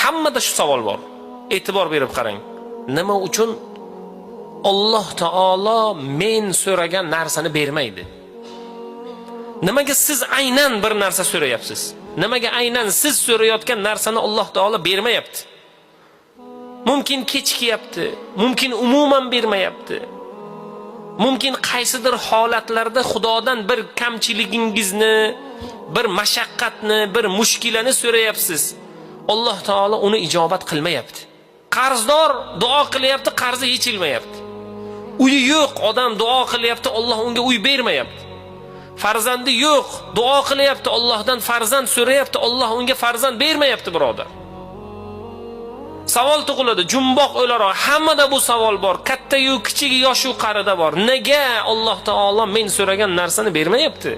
Hammada shu savol bor. E'tibor berib qarang. Nima uchun Alloh taolo men so'ragan narsani bermaydi? Nimaga siz aynan bir narsa so'rayapsiz? Nimaga aynan siz so'rayotgan narsani Alloh taolo bermayapti? Mumkin kechikyapti, mumkin umuman bermayapti. Mumkin qaysidir holatlarda Xudodan bir kamchiligingizni, bir mashaqqatni, bir mushkilani so'rayapsiz. Alloh taolo uni ijobat qilmayapti. Qarzdor duo qilyapti, qarzi yechilmayapti. Uyi yo'q odam duo qilyapti, Alloh unga uy bermayapti. Farzandi yo'q, duo qilyapti, Allohdan farzand so'rayapti, Alloh unga farzand bermayapti, birodar. Savol tug'iladi, jumboq o'laroq hammada bu savol bor. Katta-yu kichigi, yosh-u qarida bor. Nega Alloh taolo men so'ragan narsani bermayapti?